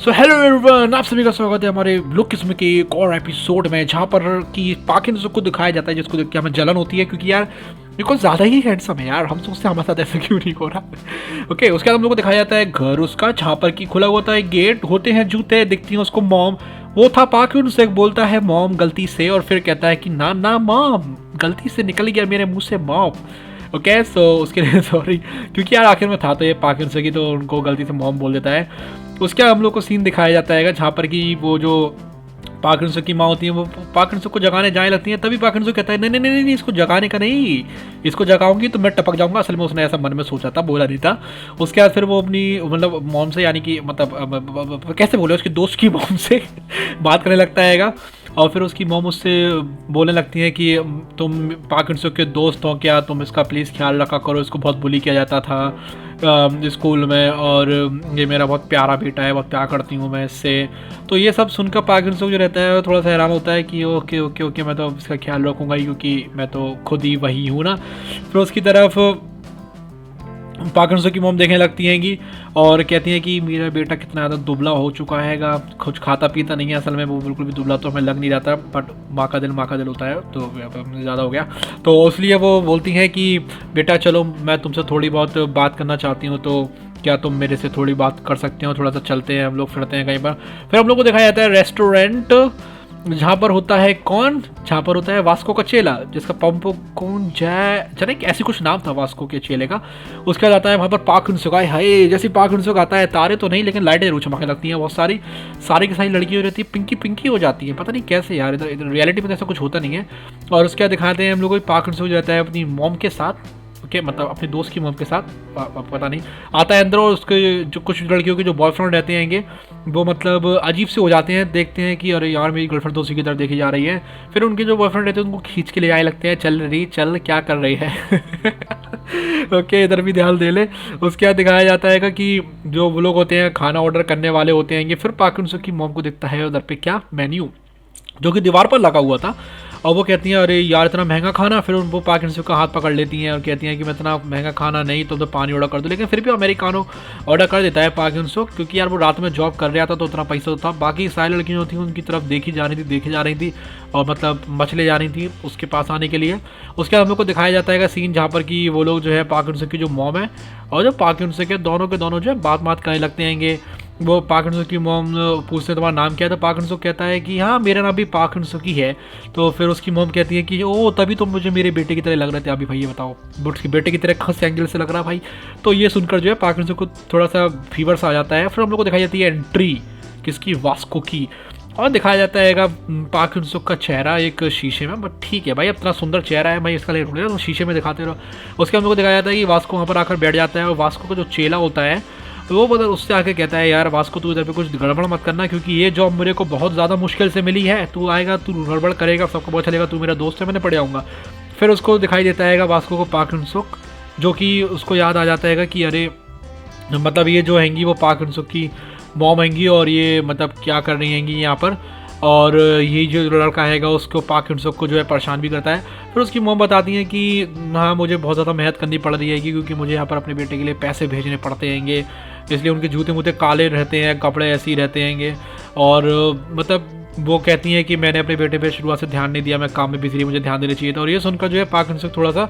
So hello everyone, आप सभी का स्वागत है हमारे लुक किस्म के एक और एपिसोड में, जहाँ पर कि पाकिन को दिखाया जाता है जिसको देख के हमें जलन होती है क्योंकि यार ये कुछ ज़्यादा ही हैंडसम है यार। हम सोचते हैं हमारे साथ ऐसा क्यों नहीं हो रहा। ओके, उसके बाद हम लोग को दिखाया जाता है घर उसका, जहाँ पर कि खुला हुआ था एक गेट, होते हैं जूते, दिखती है उसको मॉम। वो था पाकिन से बोलता है मॉम गलती से, और फिर कहता है कि ना ना मॉम गलती से निकल गया मेरे मुँह से मॉम। ओके, सो उसके लिए सॉरी, क्योंकि यार आखिर में था तो ये पाकिन से की, तो उनको गलती से मॉम बोल देता है। उसके हम लोग को सीन दिखाया जाता है जहाँ पर कि वो जो पाकिन की माँ होती है वो पाकिन को जगाने जाने लगती है। तभी पाकिन कहता है नहीं नहीं नहीं नहीं, इसको जगाने का नहीं, इसको जगाऊंगी तो मैं टपक जाऊंगा। असल में उसने ऐसा मन में सोचा था, बोला नहीं था। उसके बाद फिर वो अपनी मतलब मॉम से, यानी कि मतलब कैसे बोले, उसकी दोस्त की मॉम से बात करने लगता है। और फिर उसकी मॉम उससे बोलने लगती है कि तुम पाकिन के दोस्त हो क्या, तुम इसका प्लीज़ ख्याल रखा करो, इसको बहुत बुली किया जाता था स्कूल में, और ये मेरा बहुत प्यारा बेटा है, बहुत प्यार करती हूँ मैं इससे। तो ये सब सुनकर पाकिन जो रहता है थोड़ा सा हैरान होता है कि ओके ओके ओके, मैं तो इसका ख्याल रखूँगा ही, क्योंकि मैं तो खुद ही वही हूँ ना। फिर उसकी तरफ पाकिन की मोम देखने लगती हैं और कहती हैं कि मेरा बेटा कितना ज़्यादा दुबला हो चुका हैगा, कुछ खाता पीता नहीं है असल में, वो बिल्कुल भी दुबला तो हमें लग नहीं रहा था, बट माँ का दिल होता है, तो ज़्यादा हो गया। तो इसलिए वो बोलती हैं कि बेटा चलो मैं तुमसे थोड़ी बहुत बात करना चाहती हूँ, तो क्या तुम मेरे से थोड़ी बात कर सकते हो, थोड़ा सा चलते हैं हम लोग, फिरते हैं कहीं पर। फिर हम लोग को दिखाया जाता है रेस्टोरेंट, जहाँ पर होता है कौन, जहाँ पर होता है वास्को का चेला, जिसका पंप कौन जय ऐसी कुछ नाम था वास्को के चेले का। उसके बाद आता है वहाँ पर पाकिन हाय, जैसे पाकिन आता है, तारे तो नहीं लेकिन लाइटें जरूर चमकने लगती हैं, बहुत सारी की सारी लड़कियाँ रहती है पिंकी पिंकी हो जाती है, पता नहीं कैसे यार, इधर रियलिटी में ऐसा कुछ होता नहीं है। और उसके बाद दिखाते हैं हम लोग को पाकिन जो रहता है अपनी मॉम के साथ, ओके मतलब अपने दोस्त की मॉम के साथ, पता नहीं, आता है अंदर, और उसके जो कुछ लड़कियों के जो बॉयफ्रेंड रहते हैं वो मतलब अजीब से हो जाते हैं, देखते हैं कि अरे यार मेरी गर्लफ्रेंड तो उसी की तरफ देखी जा रही है। फिर उनके जो बॉयफ्रेंड रहते हैं उनको खींच के ले आने लगते हैं, चल रही चल क्या कर रही है। ओके, इधर भी ध्यान दे ले। उसके बाद दिखाया जाता है कि जो वो लोग होते हैं खाना ऑर्डर करने वाले होते हैं, फिर पाकिन की मॉम को दिखता है उधर पे क्या मेन्यू, जो कि दीवार पर लगा हुआ था। और वो कहती हैं अरे यार इतना महंगा खाना, फिर उनको पाकिन का हाथ पकड़ लेती हैं और कहती हैं कि मैं इतना महंगा खाना नहीं, तो पानी ऑर्डर कर दो। लेकिन फिर भी अमेरिकानो ऑर्डर कर देता है पाकिन, क्योंकि यार वो रात में जॉब कर रहा था तो उतना पैसा तो था। बाकी सारी लड़कियाँ होती हैं उनकी तरफ देखी जा रही थी और मतलब मछली जा रही थी उसके पास आने के लिए। उसके बाद हम लोग को दिखाया जाता है सीन जहाँ पर कि वो लोग जो है पाकिन की जो मॉम है और जो पाकिन के दोनों जो है बात करने लगते हैं। वो पाकिन की मॉम पूछते हैं तुम्हारा नाम क्या है, तो पाकिन कहता है कि हाँ मेरा नाम भी पाकिन की है। तो फिर उसकी मॉम कहती है कि ओ तभी तो मुझे मेरे बेटे की तरह लग रहे थे अभी, भाई ये बताओ उसके बेटे की तरह खस एंगल से लग रहा भाई। तो ये सुनकर जो है पाकिन को थोड़ा सा फीवर सा आ जाता है। फिर हम लोग को दिखाई जाती है एंट्री किसकी, वास्को की, और दिखाया जाता है पाकिन का चेहरा एक शीशे में। बट ठीक है भाई, इतना सुंदर चेहरा है भाई, इसका लेट तो शीशे में दिखाते रहो। उसके हम लोग को दिखाया जाता है कि वास्को वहाँ पर आकर बैठ जाता है, और वास्को का जो चेला होता है वो मतलब उससे आके कहता है यार वास्को तू इधर पे कुछ गड़बड़ मत करना, क्योंकि ये जॉब मेरे को बहुत ज़्यादा मुश्किल से मिली है, तू आएगा तू गड़बड़ करेगा सबको पता चलेगा तू मेरा दोस्त है, मैंने पड़ जाऊँगा। फिर उसको दिखाई देता है वास्को को पाकिन, जो कि उसको याद आ जाता है कि अरे मतलब ये जो हैंगी वो पाकिन की मॉम हैंगी, और ये मतलब क्या कर रही हैंगी यहाँ पर, और ये जो लड़का हैगा उसको पाकिन को जो है परेशान भी करता है। फिर उसकी मॉम बताती हैं कि हाँ मुझे बहुत ज़्यादा मेहनत करनी पड़ रही है क्योंकि मुझे यहाँ पर अपने बेटे के लिए पैसे भेजने पड़ते हैंगे, इसलिए उनके जूते मूते काले रहते हैं, कपड़े ऐसे ही रहते हैंगे। और मतलब वो कहती हैं कि मैंने अपने बेटे पे शुरुआत से ध्यान नहीं दिया, मैं काम में बिजी रही, मुझे ध्यान देना चाहिए था। और ये सुनकर जो है पाकिन थोड़ा सा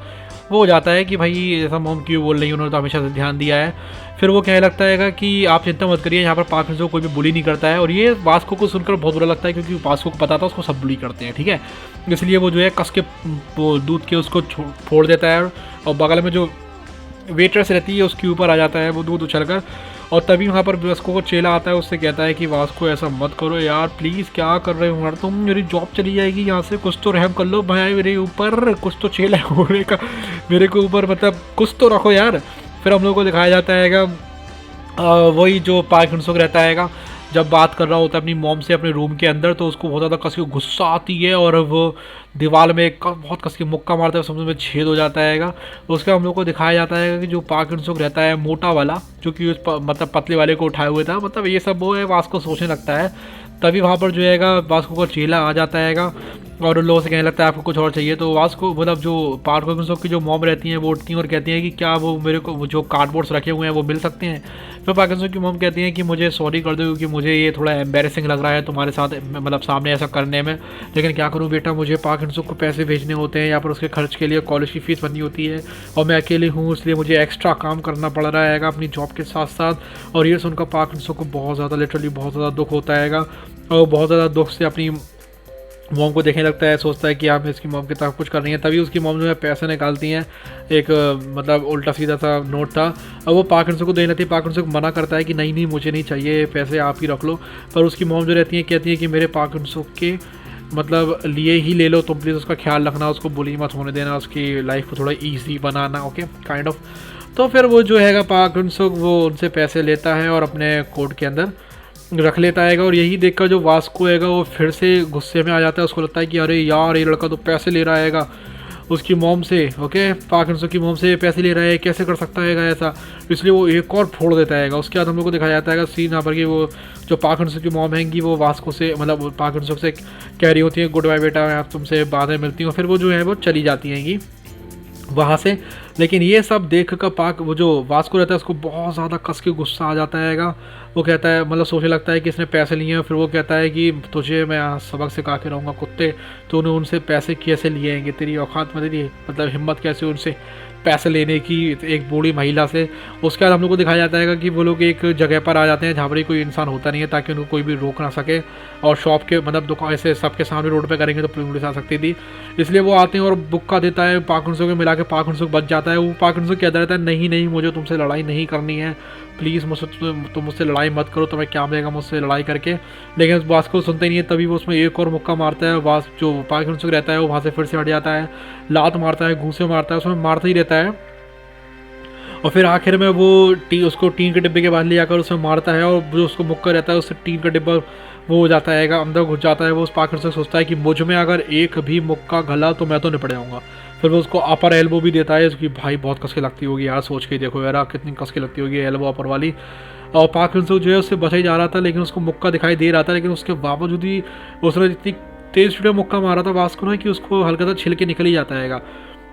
वो हो जाता है कि भाई ऐसा मॉम क्यों बोल रही है, उन्होंने तो हमेशा से ध्यान दिया है। फिर वो कहने लगता है कि आप चिंता मत करिए, यहाँ पर पाकिन को कोई भी बुली नहीं करता है। और ये वास्को को सुनकर बहुत बुरा लगता है क्योंकि वास्को को पता था उसको सब बुली करते हैं, ठीक है। इसलिए वो जो है कस के वो दूध के उसको फोड़ देता है, और बगल में जो वेटर्स रहती है उसके ऊपर आ जाता है वो दूध उछल कर। और तभी वहाँ पर वास्को को चेला आता है, उससे कहता है कि वास्को ऐसा मत करो यार प्लीज़, क्या कर रहे हो यार तुम, मेरी जॉब चली जाएगी यहाँ से, कुछ तो रहम कर लो भाई मेरे ऊपर, कुछ तो चेला होने का मेरे को ऊपर, मतलब कुछ तो रखो यार। फिर हम लोग को दिखाया जाता है वही जो पाकिन रहता है जब बात कर रहा होता है अपनी मॉम से अपने रूम के अंदर, तो उसको बहुत ज़्यादा कस के गुस्सा आती है और वो दीवार में बहुत कस के मुक्का मारता है, समझ में छेद हो जाता है। उसके हम लोग को दिखाया जाता है कि जो पाकिन रहता है मोटा वाला, जो कि उस मतलब पतले वाले को उठाए हुए था, मतलब ये सब वो है वास्को सोचने लगता है। तभी वहाँ पर जो है वास्को का चेला आ जाता है और उन लोगों से कहने लगता है आपको कुछ और चाहिए। तो वास्को मतलब जो पार्क होगन की जो मॉम रहती हैं वो उठती हैं और कहती हैं कि क्या वो मेरे को वो जो कार्डबोर्ड्स रखे हुए हैं वो मिल सकते हैं। फिर पार्किंसन की मॉम कहती हैं कि मुझे सॉरी कर दो क्योंकि मुझे ये थोड़ा एम्बेरसिंग लग रहा है तुम्हारे साथ मतलब सामने ऐसा करने में, लेकिन क्या करूँ बेटा, मुझे पार्किंसन को पैसे भेजने होते हैं या पर उसके खर्च के लिए कॉलेज की फ़ीस भरनी होती है और मैं अकेले हूँ, इसलिए मुझे एक्स्ट्रा काम करना पड़ रहा है अपनी जॉब के साथ साथ। और ये सुनकर पार्किंसन को बहुत ज़्यादा लिटरली बहुत ज़्यादा दुख होता है और बहुत ज़्यादा दुख से अपनी मॉम को देखने लगता है, सोचता है कि आप इसकी मॉम की तरफ कुछ कर रही हैं। तभी उसकी मॉम जो है पैसे निकालती हैं, एक मतलब उल्टा सीधा सा नोट था और वो पार्किंसन को देनी थी। पार्किंसन को मना करता है कि नहीं नहीं मुझे नहीं चाहिए, पैसे आप ही रख लो। पर उसकी मॉम जो रहती है कहती है कि मेरे पार्किंसन के मतलब लिए ही ले लो तुम, प्लीज़ उसका ख्याल रखना, उसको बुली मत होने देना, उसकी लाइफ को थोड़ा easy banana, okay kind of. तो फिर वो जो है पार्किंसन वो उनसे पैसे लेता है और अपने कोट के अंदर रख लेता है। और यही देखकर जो वास्को है वो फिर से गुस्से में आ जाता है। उसको लगता है कि अरे यार ये लड़का तो पैसे ले रहा है उसकी मॉम से, ओके पार्किंसन की मॉम से पैसे ले रहा है, कैसे कर सकता है ऐसा, इसलिए वो एक और फोड़ देता है। उसके बाद हम लोग को दिखाया जाता है सीन यहाँ पर कि वो जो पार्किंसन की मॉम हैंगी वो वास्को से मतलब पार्किंसन से कह रही होती है गुड बाय बेटा, मैं तुमसे बाद में मिलती हूँ। फिर वो जो है वो चली जाती हैंगी वहाँ से। लेकिन ये सब देख कर वो जो वास्को रहता है उसको बहुत ज़्यादा कस के गुस्सा आ जाता है। वो कहता है मतलब सोचने लगता है कि इसने पैसे लिए हैं। फिर वो कहता है कि तुझे मैं सबक सिखा के रहूँगा कुत्ते, तूने उनसे पैसे कैसे लिए हैं, तेरी औकात में तेरी मतलब हिम्मत कैसे उनसे पैसे लेने की एक बूढ़ी महिला से। उसके बाद हम लोग को दिखाया जाता है कि वो लोग एक जगह पर आ जाते हैं जहाँ पर कोई इंसान होता नहीं है ताकि उनको कोई भी रोक ना सके, और शॉप के मतलब दुकान ऐसे सबके सामने रोड पे करेंगे तो पुलिस आ सकती थी, इसलिए वो आते हैं और बुक्का देता है पार्किंसन को मिला के। पार्किंसन बच जाता है। वो पार्किंसन कहता रहता है नहीं नहीं मुझे तुमसे लड़ाई नहीं करनी है, प्लीज़ मुझसे तुम मुझसे लड़ाई मत करो, तुम्हें क्या मिलेगा मुझसे लड़ाई करके। लेकिन उस वास्को सुनते नहीं है। तभी वो उसमें एक और मुक्का मारता है। वास जो पार्किंसन रहता है वो वहाँ से फिर से हट जाता है, लात मारता है, घूंसे मारता है, उसमें मारता ही रहता है। और फिर आखिर में वो उसको टीन के डिब्बे के बाहर ले जाकर उसमें मारता है और जो उसको मुक्का रहता है उससे टीन का डिब्बा वो हो जाता है अंदर घुस जाता है। वो उस पार्किंसन से सोचता है कि मुझ में अगर एक भी मुक्का गला तो मैं तो निपट जाऊँगा। फिर वो उसको अपर एल्बो भी देता है, उसकी भाई बहुत कस के लगती होगी यार, सोच के देखो यार कितनी कस के लगती होगी एल्बो अपर वाली। और पार्किंसन जो है उससे बचा ही जा रहा था लेकिन उसको मुक्का दिखाई दे रहा था, लेकिन उसके बावजूद ही उसने इतनी तेज़ छुटे मुक्का मारा था वास्को ने कि उसको हल्का सा छिल के निकल ही जाता है।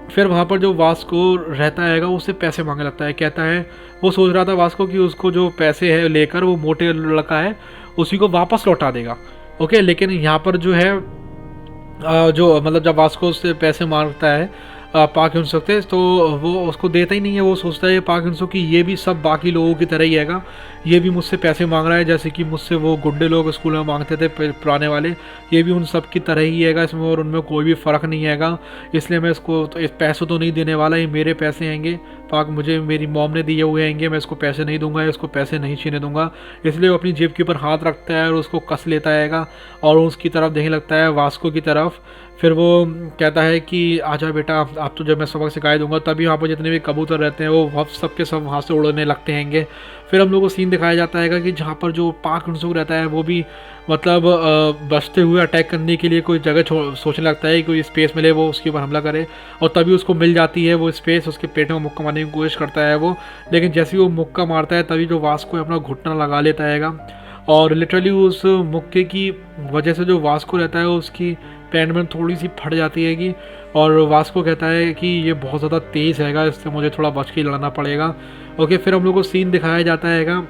फिर वहाँ पर जो वास्को रहता है उससे पैसे मांगने लगता है। कहता है वो सोच रहा था वास्को कि उसको जो पैसे है लेकर वो मोटे लड़का है उसी को वापस लौटा देगा, ओके। लेकिन यहाँ पर जो है जो मतलब जब वास्को उससे पैसे मांगता है पार्किंसन से तो वो उसको देता ही नहीं है। वो सोचता है पार्किंसन कि ये भी सब बाकी लोगों की तरह ही हैगा, ये भी मुझसे पैसे मांग रहा है जैसे कि मुझसे वो गुड्डे लोग स्कूल में मांगते थे पुराने वाले, ये भी उन सब की तरह ही हैगा इसमें, और उनमें कोई भी फ़र्क नहीं हैगा। इसलिए मैं इसको तो इस पैसों तो नहीं देने वाला, ये मेरे पैसे हैंगे, मुझे मेरी मॉम ने दिए हुए हैंगे, मैं इसको पैसे नहीं दूंगा, इसको पैसे नहीं छीने दूंगा। इसलिए वो अपनी जेब के ऊपर हाथ रखता है और उसको कस लेता हैगा और उसकी तरफ देखने लगता है वास्को की तरफ। फिर वो कहता है कि आजा बेटा आप तो जब मैं सबक सिखाई दूंगा। तभी वहाँ पर जितने भी कबूतर रहते हैं वो सब के सब वहाँ से उड़ने लगते हैंगे। फिर हम लोग को सीन दिखाया जाता है कि जहाँ पर जो पार्किंसन रहता है वो भी मतलब बचते हुए अटैक करने के लिए कोई जगह सोचने लगता है, कोई स्पेस मिले वो उसके ऊपर हमला करे, और तभी उसको मिल जाती है वो स्पेस। उसके पेट में मुक्का मारने की कोशिश करता है वो, लेकिन जैसे ही वो मुक्का मारता है तभी जो वास्को अपना घुटना लगा लेता है और लिटरली उस मुक्के की वजह से जो वास्को रहता है उसकी पैंट में थोड़ी सी फट जाती है कि, और वास्को कहता है कि ये बहुत ज़्यादा तेज़ हैगा, इससे मुझे थोड़ा बच के लड़ना पड़ेगा, ओके। फिर हम लोग को सीन दिखाया जाता हैगा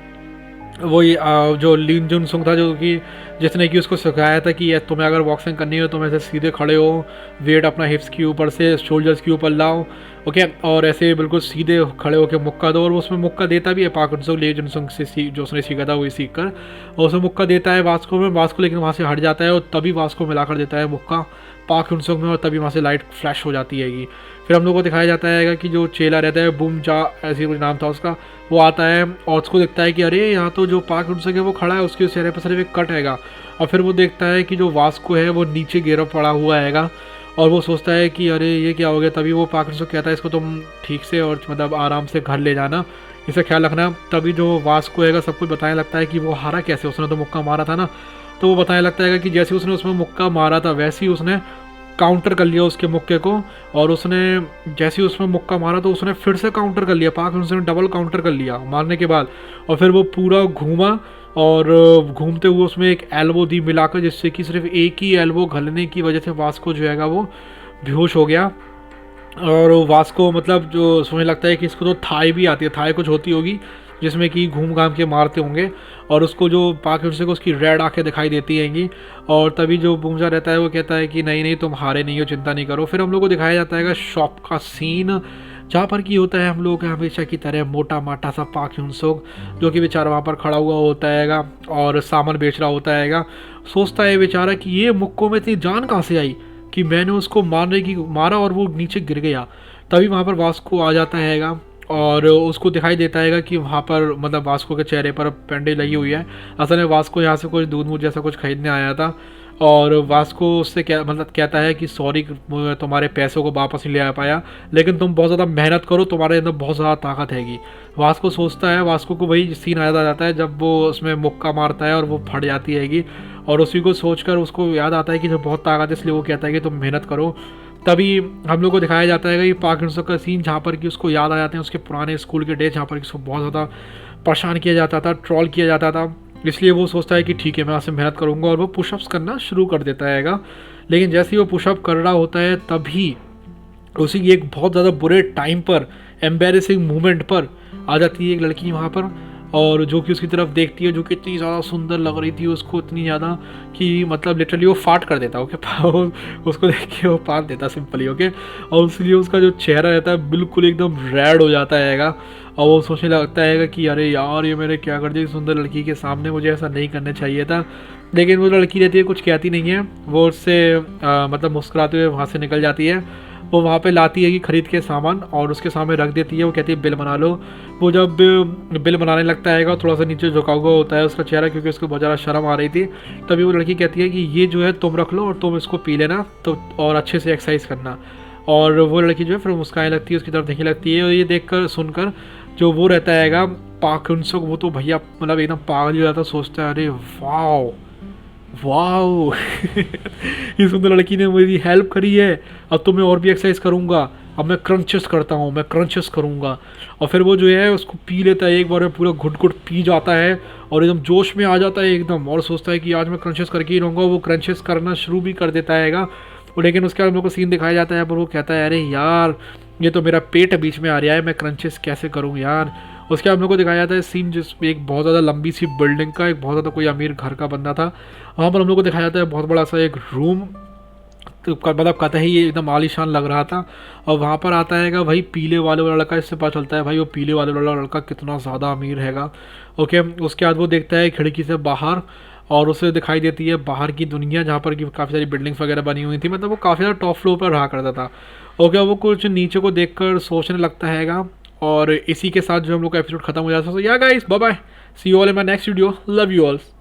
वो ये जो लीन जुन सुंग था जो कि जिसने कि उसको सिखाया था कि तुम्हें अगर बॉक्सिंग करनी हो तो ऐसे सीधे खड़े हो, वेट अपना हिप्स के ऊपर से शोल्डर्स के ऊपर लाओ, ओके, और ऐसे बिल्कुल सीधे खड़े होकर मुक्का दो। और वो उसमें मुक्का देता भी है पार्किंसन ली जुन सुंग से जो उसने सीखा था वही सीख कर, और उसमें मुक्का देता है वास्को में। वास्को लेकिन वहाँ से हट जाता है और तभी वास्को मिला कर देता है मुक्का पार्किंसन में, और तभी वहाँ से लाइट फ्लैश हो जाती है। फिर हम लोग को दिखाया जाता है कि जो चेला रहता है बूम जा ऐसे कुछ नाम था उसका, वो आता है और उसको देखता है कि अरे यहाँ तो जो पार्किंसन है वो खड़ा है, उसके चेहरे पर सिर्फ एक कट हैगा। और फिर वो देखता है कि जो वास्को है वो नीचे गिरा पड़ा हुआ हैगा और वो सोचता है कि अरे ये क्या हो गया। तभी वो पार्किंसन कहता है इसको तुम ठीक से और मतलब आराम से घर ले जाना, इसे ख्याल रखना। तभी जो वास्को हैगा सब कुछ बताने लगता है कि वो हारा कैसे, उसने तो मुक्का मारा था ना। तो वो बताने लगता है कि जैसे उसने उसमें मुक्का मारा था वैसे ही उसने काउंटर कर लिया उसके मुक्के को, और उसने जैसे ही उसमें मुक्का मारा तो उसने फिर से काउंटर कर लिया, पार्किंसन ने डबल काउंटर कर लिया मारने के बाद। और फिर वो पूरा घूमा और घूमते हुए उसमें एक एल्बो दी मिलाकर, जिससे कि सिर्फ एक ही एल्बो घलने की वजह से वास्को जो हैगा वो बेहोश हो गया। और वास्को मतलब जो सोचने लगता है कि इसको तो थाई भी आती है, थाई कुछ होती होगी जिसमें कि घूम घाम के मारते होंगे, और उसको जो पाक से को उसकी रेड आंखें दिखाई देती हैंगी। और तभी जो बूमजा रहता है वो कहता है कि नहीं नहीं तुम हारे नहीं हो, चिंता नहीं करो। फिर हम लोग को दिखाया जाता है शॉप का सीन, जहाँ पर की होता है हम लोग हमेशा की तरह मोटा माटा सा पाक ह्यूनसोक, जो कि बेचारा वहाँ पर खड़ा हुआ होता हैगा और सामान बेच रहा होता हैगा। सोचता है बेचारा कि ये मुक्को में इतनी जान कहाँ से आई कि मैंने उसको मारा और वो नीचे गिर गया। तभी वहाँ पर वास्को आ जाता हैगा और उसको दिखाई देता हैगा कि वहाँ पर मतलब वास्को के चेहरे पर बैंडेज लगी हुई है। असल में वास्को यहाँ से कुछ दूध मूध जैसा कुछ खरीदने आया था, और वास्को उससे क्या मतलब कहता है कि सॉरी तुम्हारे पैसों को वापस नहीं ले आ पाया, लेकिन तुम बहुत ज़्यादा मेहनत करो, तुम्हारे अंदर बहुत ज़्यादा ताकत हैगी। वास्को सोचता है, वास्को को वही सीन याद आ जाता है जब वो उसमें मुक्का मारता है और वो फट जाती हैगी, और उसी को सोचकर उसको याद आता है कि जो बहुत ताकत है, इसलिए वो कहता है कि तुम मेहनत करो। तभी हम लोग को दिखाया जाता है कि पार्किंसन का सीन, जहाँ पर कि उसको याद आ जाते हैं उसके पुराने स्कूल के डेज, जहाँ पर उसको बहुत ज़्यादा परेशान किया जाता था, ट्रॉल किया जाता था। इसलिए वो सोचता है कि ठीक है मैं आज से मेहनत करूँगा, और वो पुशअप्स करना शुरू कर देता हैगा। लेकिन जैसे ही वो पुशअप कर रहा होता है तभी उसी की एक बहुत ज़्यादा बुरे टाइम पर, एम्बेरसिंग मोमेंट पर आ जाती है एक लड़की वहाँ पर, और जो कि उसकी तरफ देखती है, जो कि इतनी ज़्यादा सुंदर लग रही थी उसको, इतनी ज़्यादा कि मतलब लिटरली वो फाट कर देता ओके उसको देख के वो फाट देता सिंपली ओके। और इसलिए उसका जो चेहरा रहता है बिल्कुल एकदम रेड हो जाता हैगा, और वो सोचने लगता है कि अरे यार ये मैंने क्या कर दिया सुंदर लड़की के सामने, मुझे ऐसा नहीं करना चाहिए था। लेकिन वो लड़की रहती है कुछ कहती नहीं है, वो उससे मतलब मुस्कुराते हुए वहाँ से निकल जाती है। वो वहाँ पे लाती है कि खरीद के सामान और उसके सामने रख देती है, वो कहती है बिल बना लो। वो जब बिल बनाने लगता है थोड़ा सा नीचे झुका हुआ होता है उसका चेहरा, क्योंकि उसको बहुत ज़्यादा शर्म आ रही थी। तभी वो लड़की कहती है कि ये जो है तुम रख लो और तुम इसको पी लेना तो, और अच्छे से एक्सरसाइज करना। और वो लड़की जो है फिर मुस्काने लगती है, उसकी तरफ देखने लगती है, और ये देख कर सुनकर जो वो रहता हैगा पाक ह्यून-सोक, वो तो भैया मतलब एकदम पागल हो जाता, सोचता है अरे वाओ वाओ इस सुंदर लड़की ने मेरी हेल्प करी है, अब तो मैं और भी एक्सरसाइज करूँगा, अब मैं क्रंचेस करता हूँ, मैं क्रंचेस करूँगा। और फिर वो जो है उसको पी लेता है, एक बार में पूरा घुट घुट पी जाता है और एकदम जोश में आ जाता है एकदम, और सोचता है कि आज मैं क्रंचेस करके ही रहूँगा। वो क्रंचेस करना शुरू भी कर देता हैगा, लेकिन उसके बाद हम लोग को सीन दिखाया जाता है पर वो कहता है अरे यार ये तो मेरा पेट बीच में आ रहा है, मैं क्रंचेस कैसे करूँ यार। उसके बाद हम लोग को दिखाया जाता है सीन जिसमें एक बहुत ज़्यादा लंबी सी बिल्डिंग का, एक बहुत ज़्यादा कोई अमीर घर का बंदा था, वहाँ पर हम लोग को दिखाया जाता है बहुत बड़ा सा एक रूम, तो मतलब कहता ही ये एकदम आलीशान लग रहा था। और वहाँ पर आता है भाई पीले वाले वाला लड़का, इससे पता चलता है भाई वो पीले वाले वाला लड़का कितना ज़्यादा अमीर हैगा ओके। उसके बाद वो देखता है खिड़की से बाहर, और उसे दिखाई देती है बाहर की दुनिया, जहाँ पर कि काफ़ी सारी बिल्डिंग्स वगैरह बनी हुई थी, मतलब वो काफ़ी ज़्यादा टॉप फ्लोर पर रहा करता था ओके। वो कुछ नीचे को देखकर सोचने लगता हैगा, और इसी के साथ जो हम लोग का एपिसोड खत्म हो जाता है। So yeah guys bye bye, see you all in my next video, love you all.